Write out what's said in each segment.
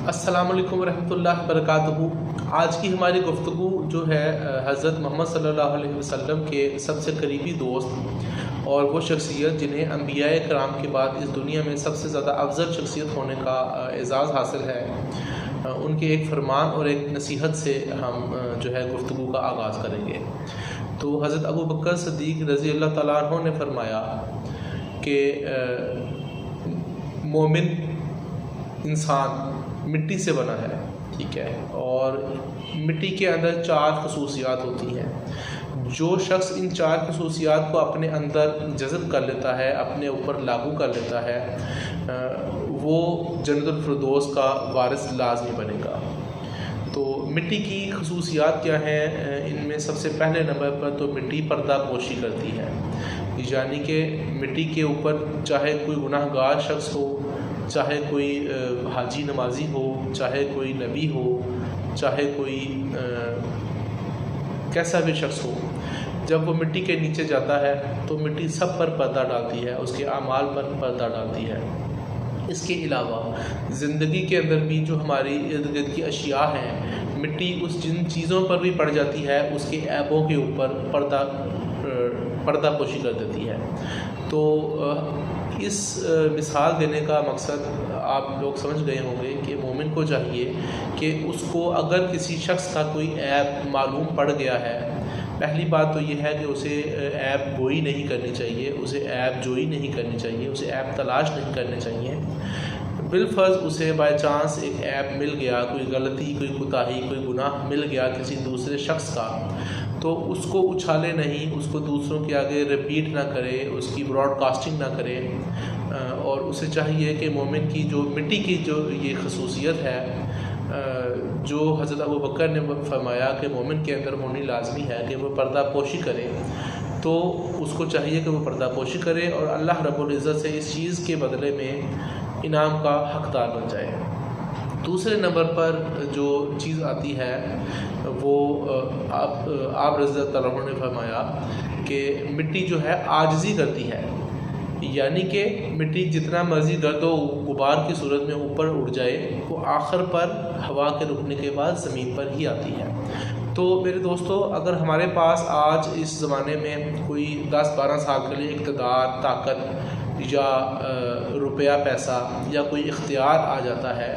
السلام علیکم ورحمۃ اللہ وبرکاتہ۔ آج کی ہماری گفتگو جو ہے حضرت محمد صلی اللہ علیہ وسلم کے سب سے قریبی دوست اور وہ شخصیت جنہیں انبیاء کرام کے بعد اس دنیا میں سب سے زیادہ افضل شخصیت ہونے کا اعزاز حاصل ہے، ان کے ایک فرمان اور ایک نصیحت سے ہم جو ہے گفتگو کا آغاز کریں گے۔ تو حضرت ابو بکر صدیق رضی اللہ تعالیٰ عنہ نے فرمایا کہ مومن انسان مٹی سے بنا ہے، ٹھیک ہے، اور مٹی کے اندر 4 خصوصیات ہوتی ہیں۔ جو شخص ان 4 خصوصیات کو اپنے اندر جذب کر لیتا ہے، اپنے اوپر لاگو کر لیتا ہے، وہ جنت الفردوس کا وارث لازمی بنے گا۔ تو مٹی کی خصوصیات کیا ہیں؟ ان میں سب سے پہلے نمبر پر تو مٹی پردہ پوشی کرتی ہے، یعنی کہ مٹی کے اوپر چاہے کوئی گناہ گار شخص ہو، چاہے کوئی حاجی نمازی ہو، چاہے کوئی نبی ہو، چاہے کوئی کیسا بھی شخص ہو، جب وہ مٹی کے نیچے جاتا ہے تو مٹی سب پر پردہ ڈالتی ہے، اس کے اعمال پر پردہ ڈالتی ہے۔ اس کے علاوہ زندگی کے اندر بھی جو ہماری ارد گرد کی اشیاء ہیں، مٹی اس جن چیزوں پر بھی پڑ جاتی ہے، اس کے عیبوں کے اوپر پردہ پوشی کر دیتی ہے۔ تو اس مثال دینے کا مقصد آپ لوگ سمجھ گئے ہوں گے کہ مومن کو چاہیے کہ اس کو اگر کسی شخص کا کوئی عیب معلوم پڑ گیا ہے، پہلی بات تو یہ ہے کہ اسے عیب گوئی نہیں کرنی چاہیے، اسے عیب جوئی نہیں کرنی چاہیے، اسے عیب تلاش نہیں کرنے چاہیے۔ بالفرض اسے بائی چانس ایک عیب مل گیا، کوئی غلطی، کوئی کوتاہی، کوئی گناہ مل گیا کسی دوسرے شخص کا، تو اس کو اچھالے نہیں، اس کو دوسروں کے آگے ریپیٹ نہ کرے، اس کی براڈ کاسٹنگ نہ کرے، اور اسے چاہیے کہ مومن کی جو مٹی کی جو یہ خصوصیت ہے، جو حضرت ابو بکر نے فرمایا کہ مومن کے اندر ہونی لازمی ہے کہ وہ پردہ پوشی کرے، تو اس کو چاہیے کہ وہ پردہ پوشی کرے اور اللہ رب العزت سے اس چیز کے بدلے میں انعام کا حقدار بن جائے۔ دوسرے نمبر پر جو چیز آتی ہے وہ آپ رضی اللہ عنہ نے فرمایا کہ مٹی جو ہے عاجزی کرتی ہے، یعنی کہ مٹی جتنا مرضی گرد و غبار کی صورت میں اوپر اڑ جائے، وہ آخر پر ہوا کے رکنے کے بعد زمین پر ہی آتی ہے۔ تو میرے دوستو، اگر ہمارے پاس آج اس زمانے میں کوئی 10-12 سال کے لیے اقتدار، طاقت یا روپیہ پیسہ یا کوئی اختیار آ جاتا ہے،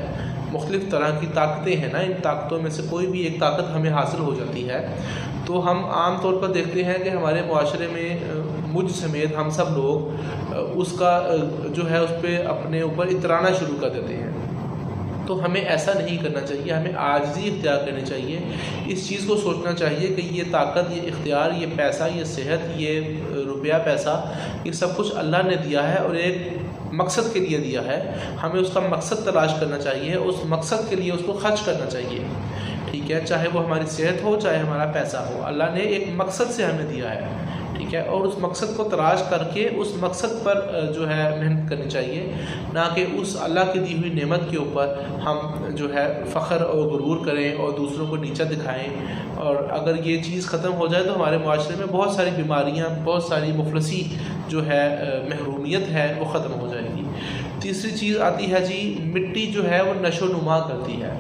مختلف طرح کی طاقتیں ہیں نا، ان طاقتوں میں سے کوئی بھی ایک طاقت ہمیں حاصل ہو جاتی ہے، تو ہم عام طور پر دیکھتے ہیں کہ ہمارے معاشرے میں مجھ سمیت ہم سب لوگ اس کا جو ہے اس پہ اپنے اوپر اترانا شروع کر دیتے ہیں۔ تو ہمیں ایسا نہیں کرنا چاہیے، ہمیں عاجزی اختیار کرنی چاہیے۔ اس چیز کو سوچنا چاہیے کہ یہ طاقت، یہ اختیار، یہ پیسہ، یہ صحت، یہ روپیہ پیسہ، یہ سب کچھ اللہ نے دیا ہے اور ایک مقصد کے لیے دیا ہے۔ ہمیں اس کا مقصد تلاش کرنا چاہیے، اس مقصد کے لیے اس کو خرچ کرنا چاہیے، ٹھیک ہے، چاہے وہ ہماری صحت ہو، چاہے ہمارا پیسہ ہو، اللہ نے ایک مقصد سے ہمیں دیا ہے، ٹھیک ہے، اور اس مقصد کو تلاش کر کے اس مقصد پر جو ہے محنت کرنی چاہیے، نہ کہ اس اللہ کی دی ہوئی نعمت کے اوپر ہم جو ہے فخر اور غرور کریں اور دوسروں کو نیچا دکھائیں۔ اور اگر یہ چیز ختم ہو جائے تو ہمارے معاشرے میں بہت ساری بیماریاں، بہت ساری مفلسی جو ہے، محرومیت ہے، وہ ختم ہو جائے گی۔ تیسری چیز آتی ہے جی، مٹی جو ہے وہ نشو و نما کرتی ہے۔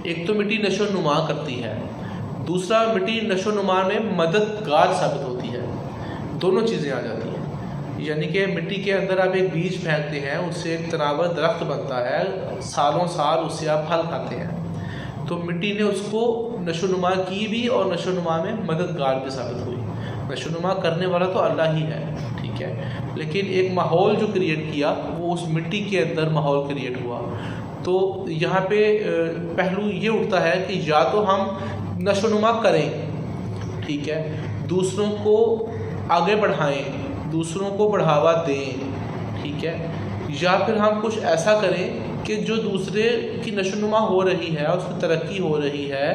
ایک تو مٹی نشو و نما کرتی ہے، دوسرا مٹی نشو و نما میں مددگار ثابت ہوتی ہے۔ دونوں چیزیں آ جاتی ہیں، یعنی کہ مٹی کے اندر آپ ایک بیج پھینکتے ہیں، اس سے ایک تناور درخت بنتا ہے، سالوں سال اس سے آپ پھل کھاتے ہیں۔ تو مٹی نے اس کو نشو و نما کی بھی اور نشو و نما میں مددگار بھی ثابت ہوئی۔ نشو و نما کرنے والا تو اللہ ہی ہے، ٹھیک ہے، لیکن ایک ماحول جو کریٹ کیا وہ اس مٹی کے اندر ماحول کریٹ ہوا۔ تو یہاں پہ پہلو یہ اٹھتا ہے کہ یا تو ہم نشو و نما کریں، ٹھیک ہے، دوسروں کو آگے بڑھائیں، دوسروں کو بڑھاوا دیں، ٹھیک ہے، یا پھر ہم کچھ ایسا کریں کہ جو دوسرے کی نشو و نما ہو رہی ہے، اس کی ترقی ہو رہی ہے،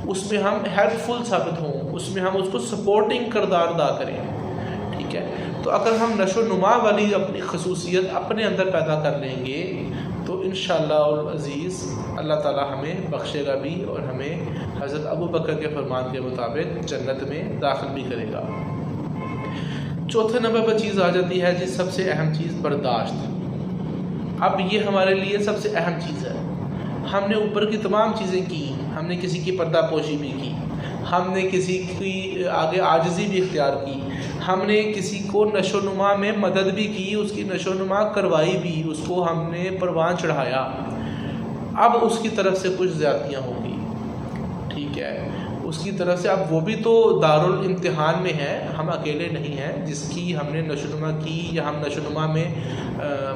اس میں ہم ہیلپ فل ثابت ہوں، اس میں ہم اس کو سپورٹنگ کردار ادا کریں، ٹھیک ہے۔ تو اگر ہم نشو و نما والی اپنی خصوصیت اپنے اندر پیدا کر لیں گے تو انشاءاللہ العزیز اللہ تعالی ہمیں بخشے گا بھی اور ہمیں حضرت ابو بکر کے فرمان کے مطابق جنت میں داخل بھی کرے گا۔ چوتھے نمبر پر چیز آ جاتی ہے جی، سب سے اہم چیز، برداشت۔ اب یہ ہمارے لیے سب سے اہم چیز ہے۔ ہم نے اوپر کی تمام چیزیں کی، ہم نے کسی کی پردہ پوشی بھی کی، ہم نے کسی کی آگے عاجزی بھی اختیار کی، ہم نے کسی کو نشو و نما میں مدد بھی کی، اس کی نشو و نما کروائی بھی، اس کو ہم نے پروان چڑھایا، اب اس کی طرف سے کچھ زیادتیاں ہوں گی، ٹھیک ہے، اس کی طرف سے اب وہ بھی تو دارالامتحان میں ہے، ہم اکیلے نہیں ہیں جس کی ہم نے نشو و نما کی یا ہم نشو و نما میں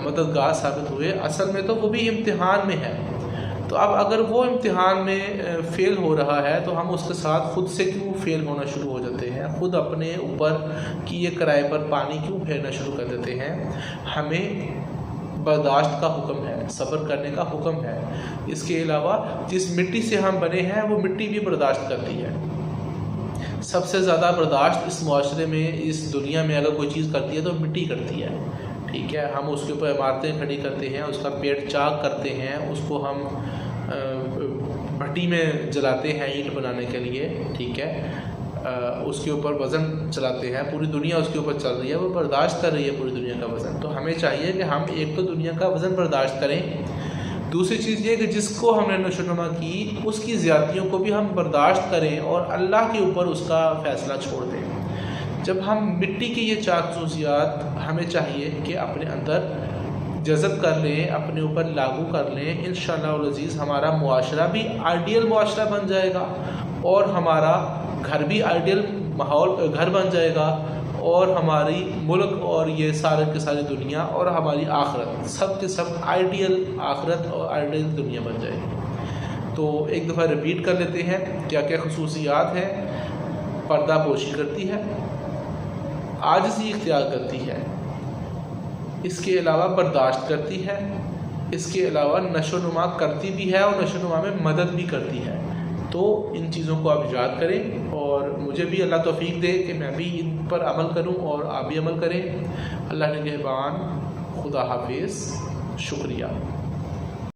مددگار ثابت ہوئے، اصل میں تو وہ بھی امتحان میں ہے۔ تو اب اگر وہ امتحان میں فیل ہو رہا ہے تو ہم اس کے ساتھ خود سے کیوں فیل ہونا شروع ہو جاتے ہیں، خود اپنے اوپر کیے کرائے پر پانی کیوں پھیرنا شروع کر دیتے ہیں؟ ہمیں برداشت کا حکم ہے، صبر کرنے کا حکم ہے۔ اس کے علاوہ جس مٹی سے ہم بنے ہیں وہ مٹی بھی برداشت کرتی ہے۔ سب سے زیادہ برداشت اس معاشرے میں، اس دنیا میں اگر کوئی چیز کرتی ہے تو مٹی کرتی ہے، ٹھیک ہے، ہم اس کے اوپر عمارتیں کھڑی کرتے ہیں، اس کا پیٹ چاک کرتے ہیں، اس کو ہم بھٹی میں جلاتے ہیں اینٹ بنانے کے لیے، ٹھیک ہے، اس کے اوپر وزن چلاتے ہیں، پوری دنیا اس کے اوپر چل رہی ہے، وہ برداشت کر رہی ہے پوری دنیا کا وزن۔ تو ہمیں چاہیے کہ ہم ایک تو دنیا کا وزن برداشت کریں، دوسری چیز یہ کہ جس کو ہم نے نشو و نما کی اس کی زیادتیوں کو بھی ہم برداشت کریں اور اللہ کے اوپر اس کا فیصلہ چھوڑ دیں۔ جب ہم مٹی کی یہ چار خصوصیات ہمیں چاہیے کہ اپنے اندر جذب کر لیں، اپنے اوپر لاگو کر لیں، انشاءاللہ العزیز ہمارا معاشرہ بھی آئیڈیل معاشرہ بن جائے گا اور ہمارا گھر بھی آئیڈیل گھر بن جائے گا، اور ہماری ملک اور یہ سارے کے ساری دنیا اور ہماری آخرت سب کے سب آئیڈیل آخرت اور آئیڈیل دنیا بن جائے گی۔ تو ایک دفعہ ریپیٹ کر لیتے ہیں کیا کیا خصوصیات ہیں۔ پردہ پوشی کرتی ہے، عاجزی اختیار کرتی ہے، اس کے علاوہ برداشت کرتی ہے، اس کے علاوہ نشو و نما کرتی بھی ہے اور نشو و نما میں مدد بھی کرتی ہے۔ تو ان چیزوں کو آپ یاد کریں اور مجھے بھی اللہ توفیق دے کہ میں بھی ان پر عمل کروں اور آپ بھی عمل کریں۔ اللہ نگہبان، خدا حافظ، شکریہ۔